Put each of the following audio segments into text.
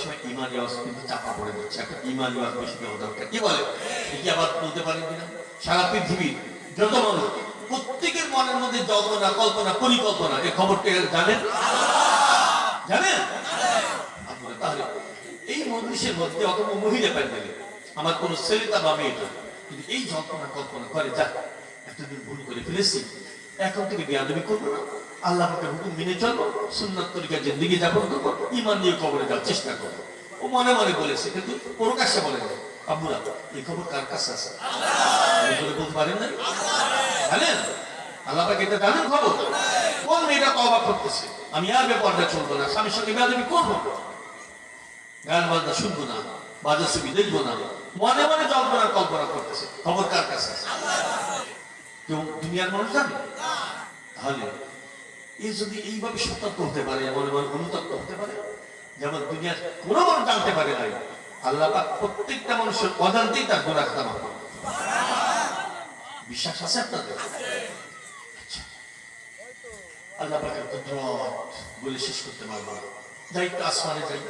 সময় ইমানি আওয়াজ কিন্তু চাপা পড়ে যাচ্ছে, একটা ইমানি আওয়াজ বেশি দেওয়া দরকার। কি বলে, কি আবার বলতে পারেন কিনা? সারা পৃথিবীর যত মানুষ প্রত্যেকের মনের মধ্যে জল্পনা কল্পনা পরিকল্পনা, এই খবরটা জানেন? জানেন আপনারা? তাহলে এই মজলিসের মধ্যে অথবা মহিলা প্যান্ডেলে আমার কোন ছেলেটা বা মেয়েটা যদি এই জল্পনা কল্পনা করে, যা এতদিন ভুল করে ফেলেছি, এখন থেকে বেয়াদবি করবো না, আল্লাহ পাকের হুকুম মেনে চলবো, সুন্নাত তরিকা জিন্দেগি যাপন করবো, ঈমান নিয়ে কবরে যাওয়ার চেষ্টা করবো, ও মনে মনে বলেছে কিন্তু প্রকাশ্যে বলে না। আব্বুরা, এই খবর কার কাছে আছে? বলতে পারেন না? জানেন? আল্লাহ পাক এটা জানেন খবর? কোন মেয়েটা তওবা করতেছে, আমি আর বেপরদা চলবো না, স্বামীর সঙ্গে বেয়াদবি করবো না, গান বাজনা শুনবো না, বাজার ছবি দেখবো না, মনে মনে জল্পনা কল্পনা করতেছে, খবর কার কাছে আছে? কেউ দুনিয়ার মানুষ জানে? তাহলে এ যদি এইভাবে সতর্ক হতে পারে, এমন এমন অনুতপ্ত হতে পারে, যেমন দুনিয়ার কোনো মানুষ জানতে পারে নাই, আল্লাহ পাক প্রত্যেকটা মানুষের অজান্তেই তার গুনাহ ক্ষমা করবেন। বিশ্বাস আছে আপনাদের? আল্লাহ পাকের কুদরত বলে শেষ করতে পারবো না। যাই তো আসমানে যাই,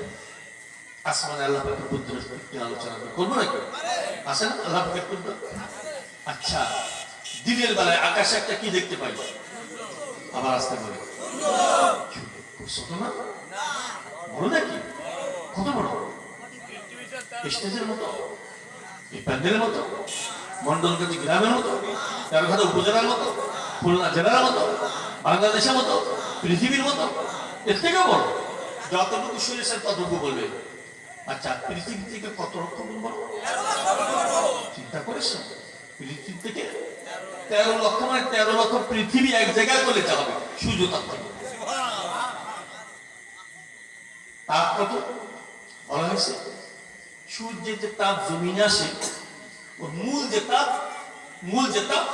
আসমানে আল্লাহ পাকের কুদরত আলোচনা করবো নাকি? আছে না আল্লাহ পাকের কুদরত? আচ্ছা, দিনের বেলায় আকাশে একটা কি দেখতে পাই? আবার আসতে বলে ছোট না, বড় নাকি? কত বড়? স্টেজের মতো, এই প্যান্ডেলের মতো, মন্ডলগঞ্জ গ্রামের মতো, তেরোঘাটা উপজেলার মতো, খুলনা জেলার মতো, বাংলাদেশের মতো, পৃথিবীর মতো, এর থেকেও বড়। যতটুকু শুনেছেন ততটুকু বলবেন। আচ্ছা, পৃথিবী থেকে কত লক্ষ গুণ বড় চিন্তা করেছেন? পৃথিবী থেকে 13 লক্ষ, মানে 13 লক্ষ পৃথিবী এক জায়গায় করে যেতে হবে সূর্য তাপ থেকে। তাপ কত বলা হয়েছে? সূর্যের যে তাপ জমিনে আসে, ওর মূল যে তাপ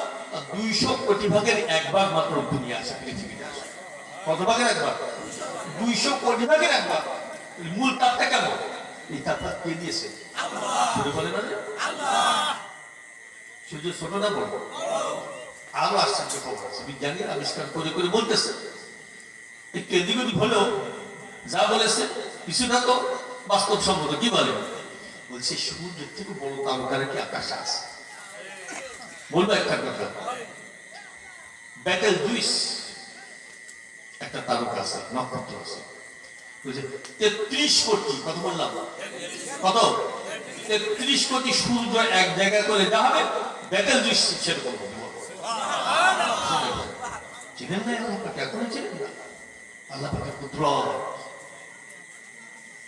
200 কোটি ভাগের 1 ভাগ মাত্র দুনিয়া আসে, পৃথিবীতে আসে। কত ভাগের 1 ভাগ? 200 কোটি ভাগের 1 ভাগ। মূল তাপটা কেমন? এই তাপটা কে দিয়েছে? আল্লাহ। বলে না যে আল্লাহ। সূর্য ছোট না বড়? আরো আশ্চর্য খবর আছে, বিজ্ঞানীরা আবিষ্কার করে করে বলতেছে, এই কেন্দ্রিক হলেও যা বলেছে কিছুটা তো বাস্তবসম্মত। কি বলে? বলছে সূর্যের থেকে বড় তারকারা কি আকাশে আছে? বলবো একটা কথা, ব্যাটেল জুইস একটা তারকা আছে, নক্ষত্র আছে, 33 কোটি, কত বললাম? কত? 33 কোটি সূর্য এক জায়গায় করে যা হবে, ব্যাটেল জুইস সেরকম হবে। চিনেন না আল্লাহ পাক? এখনো চিনেন না আল্লাহ পাকের কুদরত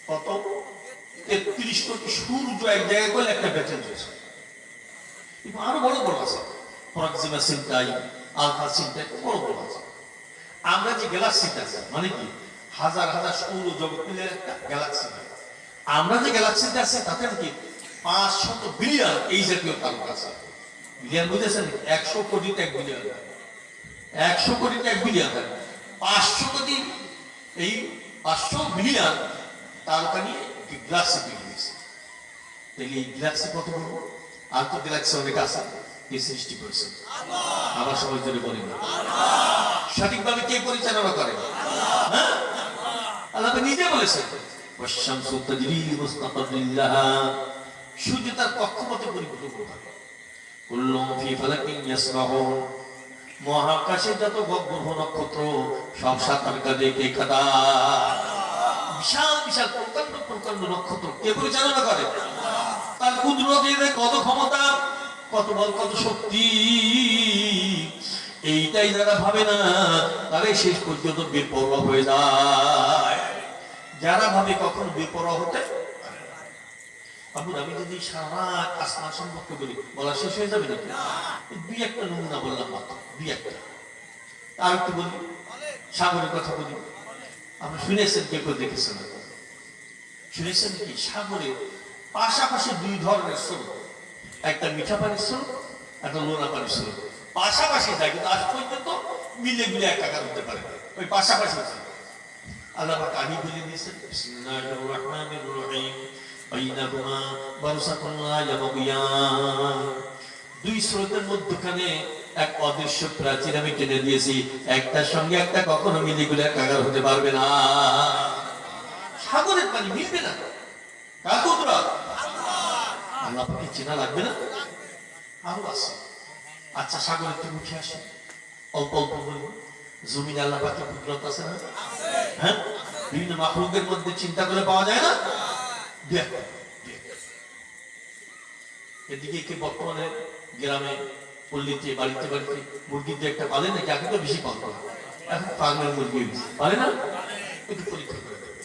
কত? 33 কোটি সূর্য এক জায়গায় করলে একটা ব্যাটেল জুইস। আরো বড় বড় আছে, প্রক্সিমা সেন্টাই, আলফা সেন্টাই, বড় বড় আছে। আমরা যে গ্যালাক্সিটা আছে, মানে কি হাজার হাজার সৌর জগৎ মিলে একটা গ্যালাক্সি। আমরা যে গ্যালাক্সিটা আছে তাতে কি 500 বিলিয়ন এই জাতীয় তারকা আছে। বিলিয়ন বুঝেছেন? 100 কোটিতে 1 বিলিয়ন, 100 কোটিতে 1 বিলিয়ন, 500 কোটি, এই 500 বিলিয়ন তারকা নিয়ে গ্যালাক্সি তৈরি হয়েছে। তাহলে এই গ্যালাক্সি কত বড়? আর তো গ্যালাক্সি অনেক আছে, কে সৃষ্টি করেছে? আবার সবাই জোরে বলি না। সঠিকভাবে কে পরিচালনা করে? হ্যাঁ, আল্লাহ নিজে বলেছেন, ওয়াশ-শামসু তাজরি লিমুস্তাকাররিন লাহা, সূর্য তার কক্ষপথে পরিভ্রমণ করে। কুল্লুন ফি ফালাকিন ইয়াসবাহুন, মহাকাশে যত গ্রহ নক্ষত্র সব সাঁতার কাটে কে কাদা। বিশাল বিশাল প্রকাণ্ড প্রকাণ্ড নক্ষত্র কে পরিচালনা করে? তার কুদরতে কত ক্ষমতা, কত বল, কত শক্তি, এইটাই যারা ভাবে না তারাই শেষ পর্যন্ত বেপরোয়া হয়ে যায়। যারা ভাবে কখন বেপরোয়া হতে, আমি যদি সারা আসমান সম্পর্কে বলি, বলা শেষ হয়ে যাবে নাকি? 2-1টা নমুনা বললাম মাত্র, 2-1টা। আর একটু বলি, সাগরের কথা বলি। আপনি শুনেছেন, কে কেউ দেখেছেন? শুনেছেন কি সাগরে পাশাপাশি 2 ধরনের স্রোত, একটা মিঠা পানির স্রোত, একটা লোনা পানির স্রোত, পাশাপাশি যায়, কিন্তু আজ পর্যন্ত মিলে মিলে একাকার হতে পারে, ওই পাশাপাশি যায়। আল্লাহ পাক আগে বলে দিয়েছেন, বিসমিল্লাহির রহমানির রহিম, বাইনাহুমা বারযাখুন লা ইয়াবগিয়ান, 2 স্রোতের মধ্যখানে এক অদৃশ্য প্রাচীর আমি টেনে দিয়েছি, একটার সঙ্গে একটা কখনো মিলে গুলে একাকার হতে পারবে না। সাগরের পানি মিলবে না, কার কুদরত? আল্লাহ পাকে চেনা লাগবে না? আরো আছে। আচ্ছা, সাগরের থেকে উঠে আসে, অল্প অল্প বলবো, জমিন আল্লাহ পাকে কুদরত আছে না? হ্যাঁ, বিভিন্ন মাখলুকের মধ্যে চিন্তা করে পাওয়া যায় না? দেখ, এদিকে কে বর্তমানে গ্রামে পল্লীতে বাড়িতে বাড়িতে মুরগির যে একটা পালে নাকি, আগে তো বেশি পালতো, এখন ফার্মের মুরগি পারে না? একটু পরীক্ষা করে দেবে।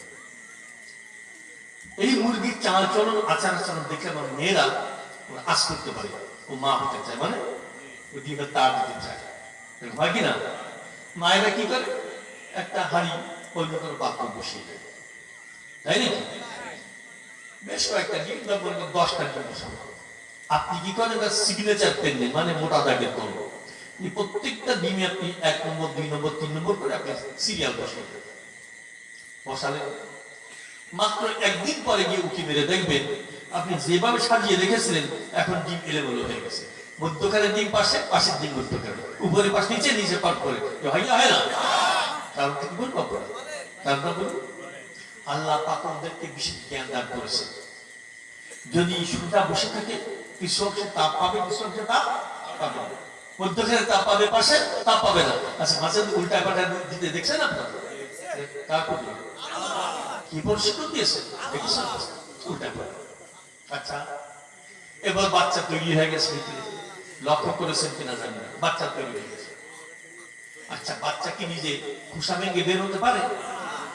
এই মুরগির চাল চলন আচার আচরণ দেখলে আমার মেয়েরা আশ করতে পারে ও মা হতে চায়, মানে ওই ডিমের তার দিতে চায়, হয় কিনা? মায়েরা কি করে, একটা হাড়ি অন্য কোনো পাত্র বসিয়ে দেয়, তাই নাকি? বেশ কয়েকটা ডিম, 10টা ডিম বসানো। আপনি কি করেন, সিগনেচার পেন নেন, মানে মোটা দাগের করবো, প্রত্যেকটা ডিমে আপনি 1 নম্বর 2 নম্বর 3 নম্বর করে আপনি সিরিয়াল বসিয়ে দেবেন। বসালেন, মাত্র একদিন পরে গিয়ে উঁকি মেরে দেখবেন আপনি যেভাবে সাজিয়ে রেখেছিলেন এখন ডিম এলোমেলো হয়ে গেছে। মধ্যখানে ডিম পাশে, পাশের ডিম মধ্যখানে, উপরে পাশ নিচে, নিচে পাট করে, হয় না? কারণ কি বলবো আপনারা? কারণ বলবো, আল্লাহ পাক আমাদেরকে বিশেষ জ্ঞান দান করেছে। যদি সোজা বসে থাকে কিছু অংশে তাপ পাবে, কিছু অংশে তাপ পাবে না, মধ্যখানে তাপ পাবে, পাশে তাপ পাবে না। আচ্ছা, মাঝে উল্টা পাল্টা দিতে দেখছেন আপনারা? কার করবে? কি প্রশিক্ষণ দিয়েছে দেখেছেন? উল্টা পাল্টা। আচ্ছা, এবার বাচ্চা তৈরি হয়ে গেছে, লক্ষ্য করেছেন কিনা জানি না, বাচ্চা তৈরি হয়ে গেছে। আচ্ছা, বাচ্চা কি নিজে খোসা ভেঙে বের হতে পারে?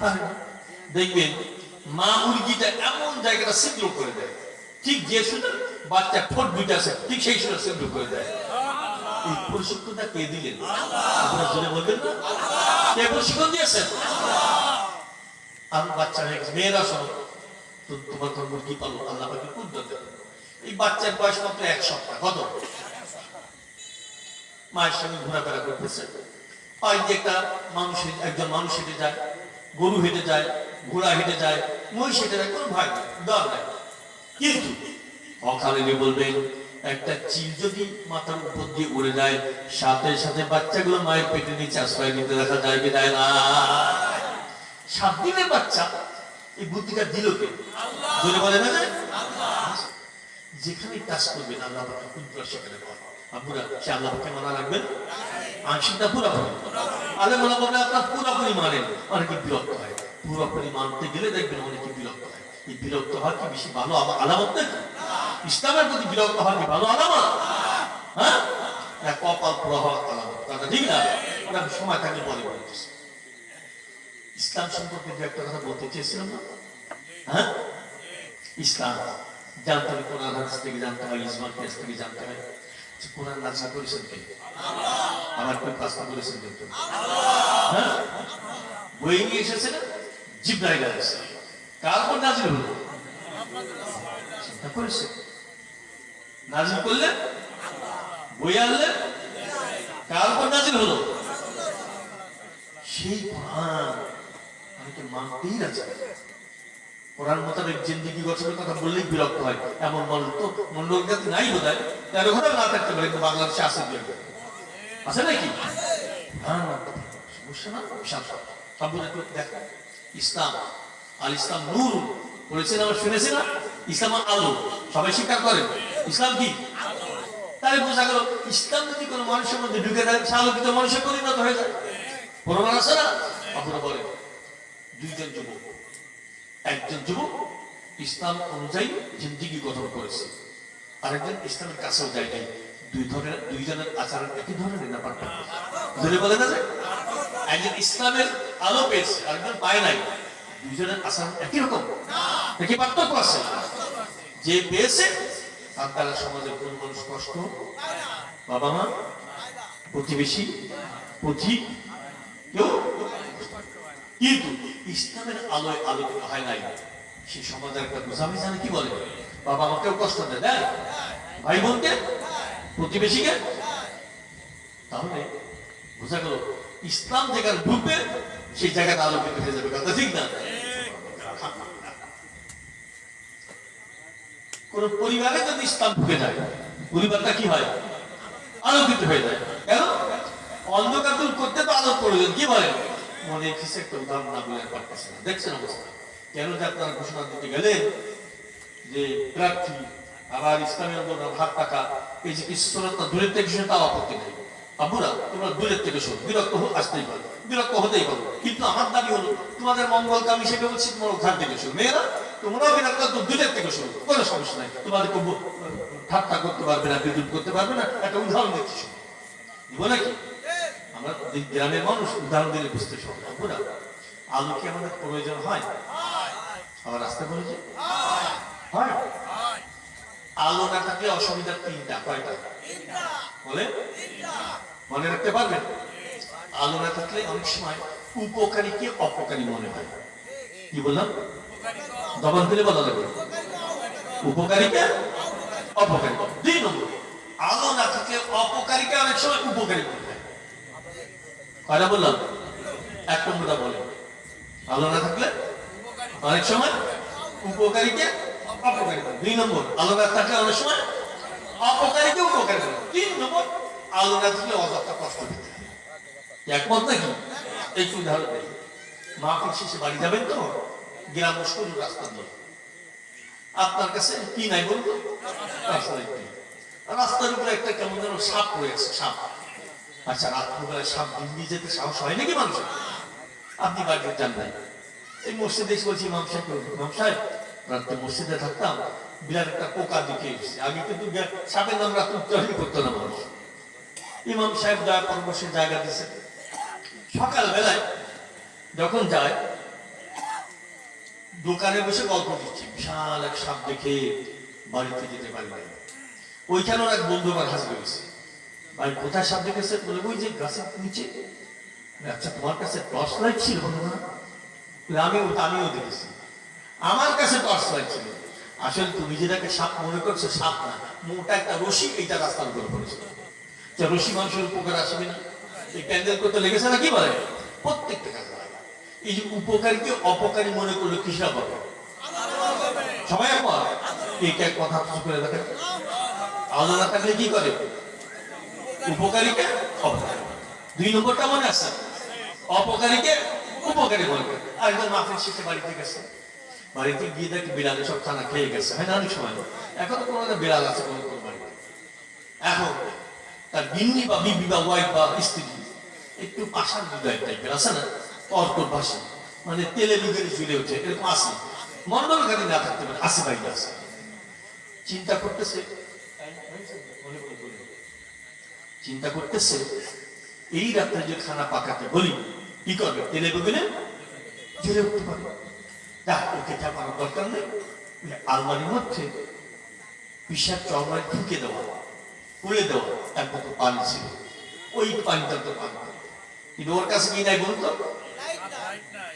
পারে না। দেখবেন মা মুরগিটা এমন জায়গাটা ছিদ্র করে দেয়, ঠিক যে শুধু বাচ্চা ঠোঁট দুইটা আছে ঠিক সেই সময় ছিদ্র করে দেয়। এই প্রশিক্ষণটা কে দিলেন? আপনারা জেনে বলবেন না? কে প্রশিক্ষণ দিয়েছেন? আমি বাচ্চা হয়ে গেছে, মেয়েরা শোনো, তোমার তো মুরগি পালো, আল্লাহ পাকে কুদরত দেন। এই বাচ্চার বয়স মাত্র 1 সপ্তাহ, কত? মায়ের সঙ্গে ঘোরাফেরা করতেছে, পাই যে একটা মানুষ, একজন মানুষ হেঁটে যায়, গরু হেঁটে যায়, ঘোড়া হেঁটে যায়, মহিষ হেঁটে যায়, কোনো ভয় নেই, ডর নাই। কিন্তু অকালে বলবেন একটা চিল যদি মাথার উপর দিয়ে উড়ে যায়, সাথে সাথে বাচ্চাগুলো মায়ের পেটে নিচে আশ্রয় নিতে দেখা যায় কি যায় না? 7 দিনের বাচ্চা এই বুদ্ধিটা দিল কে? জোরে বলে না? যেখানে কাজ করবেন আল্লাহ পাকে কুদরত সেখানে পাবেন। আপনারা সে আল্লাহ পাকে মানা রাখবেন, আংশিকটা পুরোপুরি। আলে মোলা বলে আপনার পুরোপুরি মানেন, অনেকে বিরক্ত হয়। পুরোপুরি মানতে গেলে দেখবেন অনেকে বিরক্ত হয়। এই বিরক্ত হওয়ার কি বেশি ভালো আলামত নাকি? ইসলামের প্রতি বিরক্ত হওয়ার কি ভালো আলামত? হ্যাঁ, কপাল পুরো হওয়ার আলামত, কথা ঠিক না? ওরা সময় থাকলে বলে বলতেছে। ইসলাম সম্পর্কে যে একটা কথা বলতে চেয়েছিলাম না? হ্যাঁ, ইসলাম জানতে হবে, কোরআন হাদিস থেকে জানতে হয়, ইজমার কেস থেকে জানতে হয়। কোরআন নাযিল করেছেন কে? আমার কোন কাজটা বলেছেন কিন্তু? হ্যাঁ, বই নিয়ে এসেছে না জিবরাইল আলাইহিস সালাম, কার উপর নাযিল হলো? চিন্তা করেছে? নাযিল করলেন, বই আনলেন, কার উপর নাযিল হলো? সেই কোরআন অনেকে মানতেই রাজি না। কোরআন মোতাবেক জিন্দেগি গঠনের কথা বললেই বিরক্ত হয়, এমন মনোলোক যাতে নাই বোধ হয়, 13 ঘন্টা না থাকতে পারে, কিন্তু বাংলাদেশে আছে আছে নাকি? সমস্যা না, বিশাল দেখা। ইসলাম আর ইসলাম নূর বলেছেন, আমরা শুনেছি না? ইসলাম আলো, সবাই স্বীকার করেন। ইসলাম কি? তাই বোঝা গেল ইসলাম যদি কোনো মানুষের মধ্যে ঢুকে যায়, সে আলোকিত মানুষের পরিণত হয়ে যায়। প্রমাণ আছে না? আপনারা বলেন, 2 জন যুবক, একজন যুবক ইসলাম অনুযায়ী জিন্দেগি গঠন করেছে, আরেকজন ইসলামের কাছেও যায় নাই। 2 জনের আচরণ একই ধরনের না পার্থক্য? যদি বলে না যায়, একজন ইসলামের আলো পেয়েছে, আরেকজন পায় নাই, 2 জনের আচরণ একই রকম নাকি পার্থক্য আছে? যে পেয়েছে তার দ্বারা সমাজের কোন মানুষ কষ্ট, বাবা মা, প্রতিবেশী, পথিক, কেউ, কিন্তু ইসলামের আলোয় আলোকিত হয় নাই, সে সমাজের একটা বোঝামি জানে, কি বলে? বাবা আমাকেও কষ্ট দেয়, ভাই বোনকে, প্রতিবেশীকে। তাহলে বোঝা গেল ইসলাম জায়গায় ঢুকবে, সেই জায়গাটা আলোকিত হয়ে যাবে, কথা ঠিক না? কোন পরিবারে যদি ইসলাম ঢুকে যায়, পরিবারটা কি হয়? আলোকিত হয়ে যায়। কেন? অন্ধকার দূর করতে তো আলোক প্রয়োজন, কি বলে? মনে কিছু একটা উদাহরণ না বলে পারতেছে না, দেখছেন অবস্থা। কেন যে আপনারা ঘোষণা দিতে গেলেন যে প্রার্থী আবার ইসলামী আন্দোলন হাত টাকা এই যে কিছু শ্রোতা দূরের থেকে শুনে তাও আপত্তি নেই। আব্বুরা তোমরা দূরের থেকে শোনো, বিরক্ত আসতেই পারো, বিরক্ত হতেই পারো, কিন্তু আমার দাবি হলো তোমাদের মঙ্গলকাম হিসেবে বলছি তোমরা ওখান থেকে শোনো। মেয়েরা তোমরাও বিরক্ত দূরের থেকে শোনো, কোনো সমস্যা নাই, তোমাদের ঠাট্টা করতে পারবে না, বিদ্যুৎ করতে পারবে না। একটা উদাহরণ দিচ্ছি শোনো, দিব নাকি? আমরা গ্রামের মানুষ, উদাহরণ দিলে বুঝতে সব। আব্বুরা আলো কি আমাদের প্রয়োজন হয়? আবার রাস্তা বলেছে হয়। আলো না থাকলে অসুবিধা তিনটা, কয়টা বলে মনে রাখতে পারবেন? আলো না থাকলে অনেক সময় উপকারীকে অপকারী মনে হয়। কি বললাম? দমন দিলে বলা লাগবে উপকারীকে অপকারী। 2 নম্বর, আলো না থাকলে অপকারীকে অনেক সময় উপকারী মনে হয়। কয়টা বললাম? 1 নম্বরটা বলে আলো না থাকলে অনেক সময় উপকারীকে অপকারী। 2 নম্বর, আলো না থাকলে অনেক সময় অপকারীকে উপকারী। 3 নম্বর, আলো না থাকলে অযথা কষ্ট পেতে হয়। একমত নাকি? একটু উদাহরণ দেই। মাহফিল শেষে বাড়ি যাবেন তো, গ্রাম সরু রাস্তা দিয়ে, আপনার কাছে কি নাই বলবো? রাস্তার উপরে একটা কেমন যেন সাপ রয়েছে, সাপ। আচ্ছা, রাত্রিবেলায় সাপ ডিঙ্গি যেতে সাহস হয় নাকি মানুষের? আপনি বাড়িতে যান নাই, এই মসজিদে এসে বলছি ইমাম সাহেব, ইমাম সাহেব রাত্রে মসজিদে থাকতাম, বিরাট একটা পোকা দেখে এসেছি। আগে কিন্তু সাপের নাম রাত্রে উচ্চারণই করতো না মানুষ। ইমাম সাহেব দয়া পরামর্শের জায়গা দিয়েছে। সকাল বেলায় যখন যায়, দোকানে বসে গল্প দিচ্ছি, বিশাল এক সাপ দেখে বাড়িতে যেতে পারি নাই। ওইখানেও এক বন্ধু আমার হাসি হয়েছে, ভাই কোথায় সাপ দেখেছে? বলে ওই যে গাছের নিচে। আচ্ছা, তোমার কাছে টর্চ লাইট ছিল না? আমিও দেখেছি, আমার কাছে টর্চ লাইট ছিল। আসলে তুমি যেটাকে সাপ মনে করছো, সাপ না, মোটা একটা রশি, এইটা রাস্তার উপর পড়েছিল। রশি মানুষের উপকার আসবে না? এই প্যান্ডেল করতে লেগেছে না? কি বলে? প্রত্যেকটা কাজে লাগে। এই যে উপকারীকে অপকারী মনে করলে কিসরা পাবে? সবাই একবার এইটা কথা করে দেখেন। আলো না থাকলে কি করে? উপকারীকে অপকারী। 2 নম্বরটা মনে আছে? অপকারীকে উপকারী মনে করে। একজন মাফিল শেষে বাড়িতে গেছে, বাড়িতে গিয়ে দেখে বিড়ালে সব খানা খেয়ে গেছে। হয় না? অনেক সময় এখনো কোনো বিড়াল আছে কোনো কোনো বাড়িতে। এখন তার গিন্নি বা বিবি বা ওয়াইফ বা স্ত্রী একটু পাশার হৃদয় টাইপের আছে না, অর্থর ভাষা, মানে তেলে লিগের ঝুলে ওঠে, এরকম আছে। মন্ডল গাড়ি না থাকতে পারে, আসে বাইরে আছে। চিন্তা করতেছে, এই রাত্রে যে খানা পাকাতে বলি, কি করবে? তেলে বুগিনে ঝুলে উঠতে পারে। ওকে চাপানোর দরকার নেই। আলমারির মধ্যে পিসার চরমায় ঢুকে দেওয়া, খুলে দেওয়া, তার মতো পানি ছিল, ওই পানিটা তো পান করে। কিন্তু ওর কাছে কি নাই বলতো?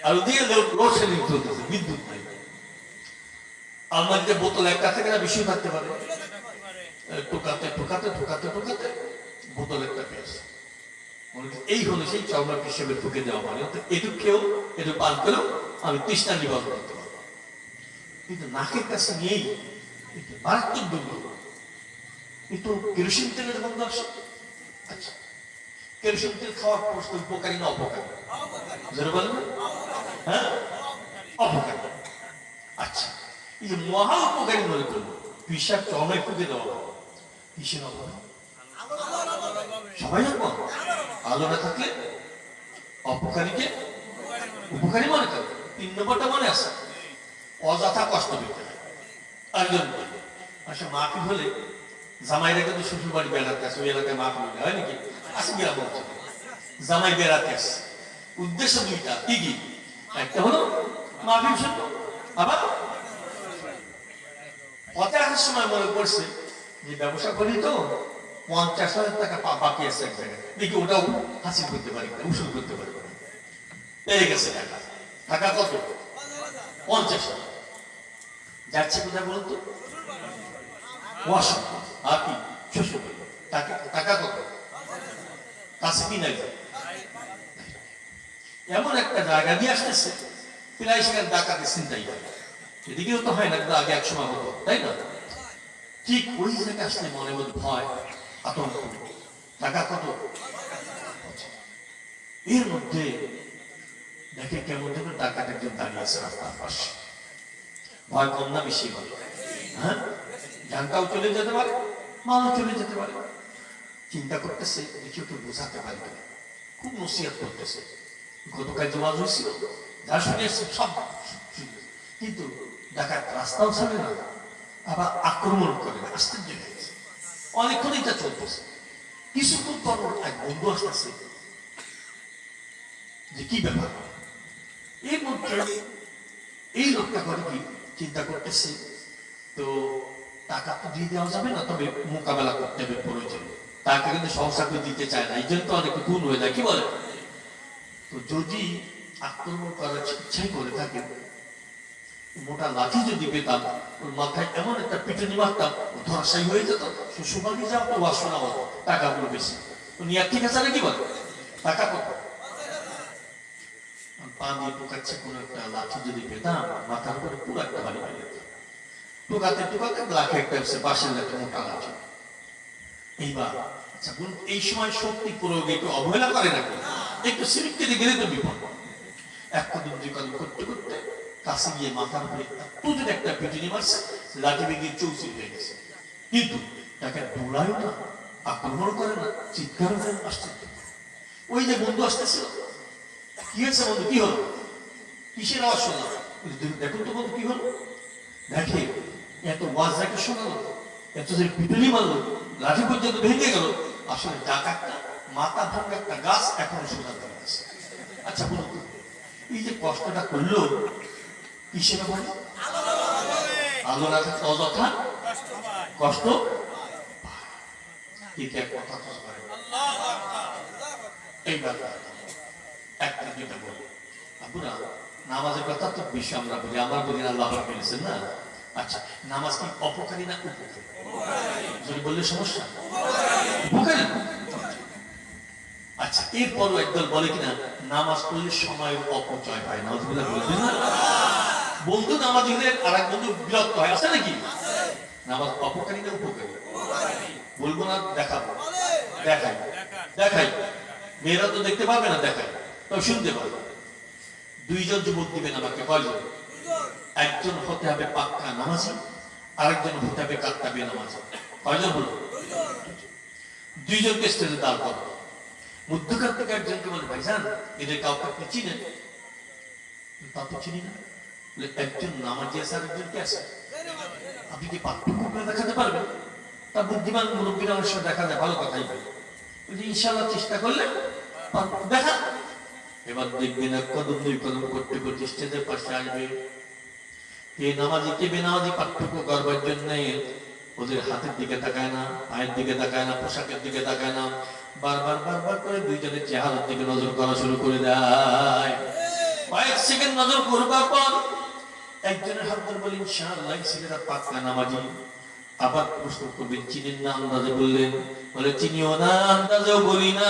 আর ওদিকে লোডশেডিং চলতেছে, বিদ্যুৎ নাই। আলমারিতে বোতল একটা থেকে না বেশি থাকতে পারে, টোকাতে টোকাতে টোকাতে টোকাতে বোতল একটা পেয়েছে। এই হলো সেই চরমার হিসেবে ঢুকে দেওয়া মানে, এটু খেয়েও এটু পান করেও আমি তৃষ্ণা নিবারণ করতে পারবো। কিন্তু নাকের কাছে নিয়েই মারাত্মক দুর্গন্ধ। কিন্তু কেরোসিন তেলের গন্ধ আসে। আচ্ছা, কেরোসিন তেল খাওয়ার প্রশ্ন উপকারী না অপকারী? বলেন না? হ্যাঁ, অপকারী। আচ্ছা, এই যে মহা উপকারী মনে করবো, পিসাব চরমায় ঢুকে দেওয়া কিসের অভাবে? সবাই জানবো। আলো না থাকলে অপকারীকে উপকারী মনে করে। 3 নম্বরটা মনে আছে? অযথা কষ্ট পেতে হয়। আরেকজন বলবে, আচ্ছা মাহফিল হলে জামাইরা কিন্তু শ্বশুর বাড়ি বেড়াতে আসে, ওই এলাকায় মাহফিল হলে হয় নাকি? আসে গ্রাম অঞ্চলে জামাই বেড়াতে আসে, উদ্দেশ্য 2টা। কি কি? একটা হলো মাহফিল শুনবো, আবার পথে আসার সময় মনে পড়ছে যে ব্যবসা করি তো 50,000 টাকা বাকি আছে এক জায়গায়, দেখি ওটাও হাসিল করতে পারি, উসুল করতে পারি। পেয়ে গেছে টাকা। টাকা কত? 50,000। যাচ্ছে কোথায় বলতো? আর কি শ্বশুর বাড়ি। টাকা কত? কাছে কি নাই? এমন একটা জায়গা দিয়ে আসতেছে, প্রায় সেখানে ডাকাতে চিন্তাই হয়। এদিকেও তো হয় না, আগে এক সময় হতো, তাই না? ঠিক ওই জায়গায় আসলে মনে মধ্যে ভয়, আতঙ্ক। টাকা কত? এর মধ্যে দেখে কেমন যেন ডাকাত একজন দাঁড়িয়ে আছে রাস্তার পাশে। ভয় কম না বেশি? হয় হ্যাঁ, জানটাও চলে যেতে পারে, মালও চলে যেতে পারে। চিন্তা করতেছে দেখি ওকে বোঝাতে পারি কিনা, খুব নসিহত করতেছে। গতকাল জমা হয়েছিল, যা শুনে সব, কিন্তু ডাকাত রাস্তাও ছাড়ে না, আবার আক্রমণ করে না। আশ্চর্য হয়েছে, অনেকক্ষণ এটা চলতেছে। কিছুক্ষণ পর এক বন্ধু আসতেছে যে কি ব্যাপার। এই মধ্যে এই লোকটা করে কি চিন্তা করতেছে, তো টাকা তো দিয়ে দেওয়া যাবে না, তবে মোকাবেলা করতে হবে প্রয়োজন। তাকে কিন্তু সংসার করে দিতে চায় না, এই জন্য তো অনেক খুন হয়ে যায়, কি বলে। তো যদি আক্রমণ করার ইচ্ছাই করে থাকে, মোটা লাঠি যদি পেতাম, ওর মাথায় এমন একটা পিটুনি মারতাম, ধরাশায়ী হয়ে যেত। শ্বশুরবাড়ি যাও তো বাসনা হতো, টাকাগুলো বেশি। উনি আর ঠিক আছে কি বলে, টাকা কত পা দিয়ে টোকাচ্ছে, কোনো একটা লাঠি যদি পেতাম মাথার উপরে পুরো একটা বাড়ি বাড়ি যেত। টোকাতে টোকাতে লাঠি একটা বাঁশের একটা মোটা লাঠি। এইবার আচ্ছা বলুন, এই সময় শক্তি প্রয়োগে একটু অবহেলা করে নাকি? একটু সিরিপ কেটে গেলে তো বিপদ। এক কদম দুই কদম করতে করতে কাছে গিয়ে মাথার উপরে এত একটা পিটুনি মারছে, লাঠি ভেঙে চৌচির হয়ে গেছে। কিন্তু তাকে দৌড়ায়ও না, আক্রমণ করে না, চিৎকার আসছে। ওই যে বন্ধু আসতেছিল, কি হয়েছে বন্ধু, কি হলো, কিসের আওয়াজ শোনালো? দেখুন তো বন্ধু কি হলো। দেখে এত ওয়াজ যাকে শোনালো, এত যে পিটুনি মারলো, লাঠি পর্যন্ত ভেঙে গেল, আসলে ডাকাতটা মাথা ভাঙা একটা গাছ এখনো সোজা দাঁড়িয়ে আছে। আচ্ছা বলুন, এই যে কষ্টটা করলো কিসের ভাই? আলো রাখা অযথা কষ্ট। কথা এইবার একটা দুইটা বলি আপুরা, নামাজের কথা তো বেশি আমরা বলি, আমরা বলি আল্লাহ বলেছেন না। আচ্ছা, নামাজ কি অপকারী না উপকারী? যদি বললে সমস্যা, উপকারী। আচ্ছা, এরপরও একদল বলে কিনা নামাজ পড়লে সময়ের অপচয় হয় না, বলবেন না। বন্ধু নামাজি হলে আর এক বন্ধু বিরক্ত হয়, আছে নাকি? নামাজ অপকারী না উপকারী? বলবো না, দেখাবো, দেখাই দেখাই। মেয়েরা তো দেখতে পারবে না, দেখাই তবে শুনতে পারবে। দুইজন যুবক দিবেন আমাকে, কয়জন? একজন হতে হবে পাক্কা নামাজি, আরেকজন হতে হবে কাত্তা বেনামাজি। কয়জন হলো? দুইজনকে স্টেজে দাঁড় করো। মধ্যকার থেকে একজনকে বলে, ভাইজান এদের কাউকে আপনি চিনেন? তা তো চিনি না। একজন নামাজি আছে, আরেকজন কি আছে? আপনি কি পার্থক্য করে দেখাতে পারবেন? তা বুদ্ধিমান মুরব্বীরা অবশ্য দেখা যায়, ভালো কথাই বলে। ইনশাআল্লাহ চেষ্টা করলে দেখা। এবার দেখবেন এক কদম দুই কদম করতে করতে স্টেজের পাশে আসবে। কে নামাজি কে বেনামাজি পার্থক্য করবার জন্য ওদের হাতের দিকে তাকায় না, পায়ের দিকে তাকায় না, পোশাকের দিকে তাকায় না, বারবার বারবার করে দুইজনের চেহারার দিকে নজর করা শুরু করে দেয়। কয়েক সেকেন্ড নজর করবার পর একজনের হাত ধরে বলেন, ইনশাআল্লাহ ছেলেরা পাক্কা নামাজি। আবার প্রশ্ন করবেন, চিনেন না? আন্দাজে বললেন, বলে চিনিও না, আন্দাজেও বলি না।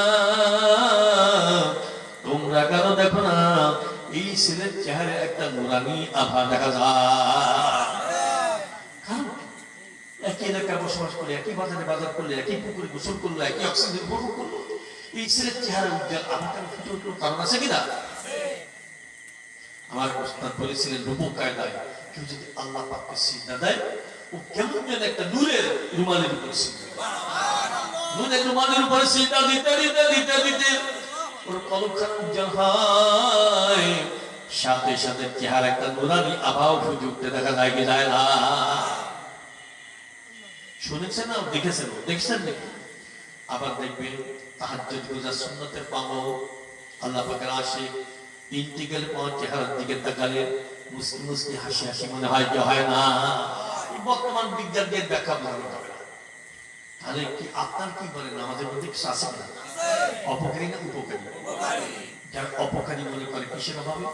তোমরা কেন দেখো না এই ছেলের চেহারায় একটা নুরানি আভা দেখা যায়? কারণ একই এলাকায় বসবাস করলে, একই বাজারে বাজার করলে, একই পুকুরে গোসল করলো, একই অক্সিজেন উপভোগ করলো, এই ছেলের চেহারা উজ্জ্বল আভাটা ফুটে উঠলো, কারণ আছে কিনা? আমার ওস্তাদ বলেছিলেন, রূপক কায়দায় কেউ যদি আল্লাহ পাককে সিজদা দেয়, ও কেমন যেন একটা নূরের রুমালের উপর সিজদা, নূরের রুমালের উপর সিজদা দিতে দিতে দিতে দিতে ওর কলবখানা উজ্জ্বল হয়, সাথে সাথে চেহারা একটা নুরানি আভাও ফুটে উঠতে দেখা যায় কি যায় না? শুনেছেন না দেখেছেন? দেখছেন নাকি? আবার দেখবেন তাহাজ্জুদ গুজার সুন্নতের পাবো, আল্লাহ পাকের আশিক, ইন্টিগ্রাল পাওয়ার চেহারার দিকে তাকালে মুসকি মুসকি হাসি হাসি মনে হয় যে হয় না। বর্তমান বিজ্ঞান দিয়ে ব্যাখ্যা ভালো হবে না। তাহলে কি আপনার কি বলেন, আমাদের মধ্যে কিছু আছে কিনা? অপকারী না উপকারী? যারা অপকারী মনে করে কিসের অভাবে?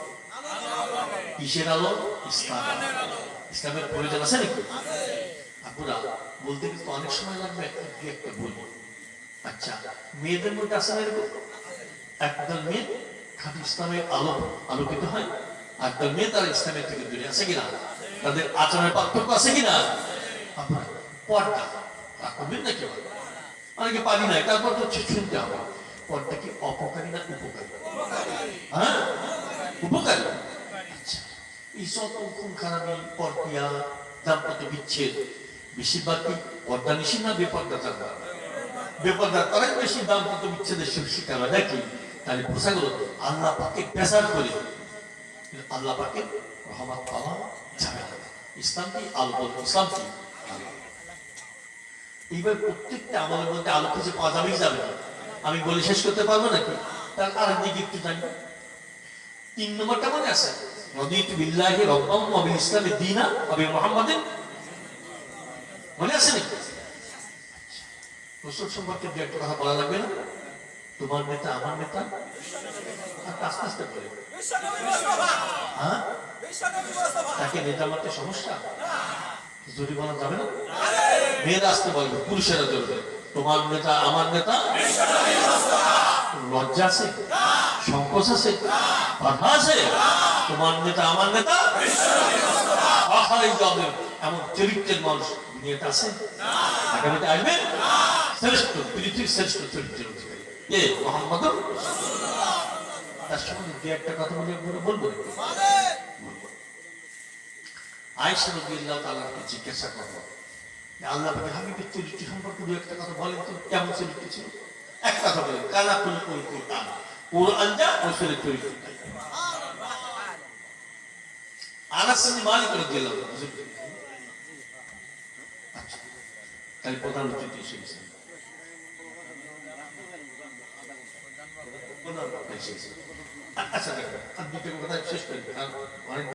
কিসের আলো? ইসলাম। ইসলামের প্রয়োজন আছে নাকি? আপুরা বলতে কিন্তু অনেক সময় লাগবে, একটা বলবো। আচ্ছা, মেয়েদের মধ্যে আছে না এরকম? একদল মেয়ে খাঁটি ইসলামের আলো আলোকিত হয়, একদল মেয়ে তারা ইসলামের থেকে দূরে আছে কিনা? তাদের আচরণের পার্থক্য আছে কিনা? আপনার পর্দা করবেন না কেউ, অনেকে পারি নাই, তারপর তো শুনতে হবে। পর্দা কি অপকারী না উপকারী? হ্যাঁ, উপকারী। আচ্ছা, এই সব খুন খারাপি, পরকিয়া, দাম্পত্য বিচ্ছেদ বেশিরভাগ কি পর্দা নিষিদ্ধ না বেপর্দা থাকবে? বেপর্দা তারাই বেশি দাম্পত্য বিচ্ছেদের শিকার হয় নাকি? তাহলে বোঝা গেল আল্লাহ পাকে বেজার করে আল্লাহ পাকে রহমত পাওয়া যাবে না। ইসলাম কি আলো বলবো, ইসলাম কি আলো। এইবার প্রত্যেকটা আমলের মধ্যে আলো খুঁজে পাওয়া যাবেই যাবে না, আমি বলে শেষ করতে পারবো নাকি? তার আরেক দিকে একটু জানি। 3 নম্বরটা মনে আছে, রাদিতু বিল্লাহি রাব্বান ওয়া বিল ইসলামি দীনা ওয়া বি মুহাম্মাদিন, মনে আছে নাকি? রাসূল সম্পর্কে দু একটা কথা বলা লাগবে না? তোমার নেতা আমার নেতা, আর আস্তে আস্তে বলে হ্যাঁ তাকে নেতা মারতে সমস্যা জোরে বলা যাবে না? মেয়েরা আসতে বলবে, পুরুষেরা ধরবে তোমার নেতা আমার নেতা। লজ্জা আছে, সংকোচ আছে, বাধা আছে? তোমার নেতা আমার নেতা এমন চরিত্রের মানুষ দুনিয়াতে আছে? আগামীতে আসবে শ্রেষ্ঠ, পৃথিবীর শ্রেষ্ঠ চরিত্রের অধিকারী কে? মুহাম্মদ। তার সঙ্গে দু একটা কথা বলবো। আয়েশা রাদিয়াল্লাহু তাআলা জিজ্ঞাসা করলো, আল্লাহ পাক হাবিবের চরিত্র সম্পর্কে দু একটা কথা বলেন তো, কেমন চরিত্র ছিল? এক কথা বলেন, কানা কুল কুরআন, কুরআন যা রাসূলের চরিত্র তাই। আনাস ইবনে মালিক রাদিয়াল্লাহু তাআলা, আচ্ছা তাই প্রধান চরিত্র এসেছে। আচ্ছা দেখো, আর দুটো কথা শেষ করি, কারণ অনেক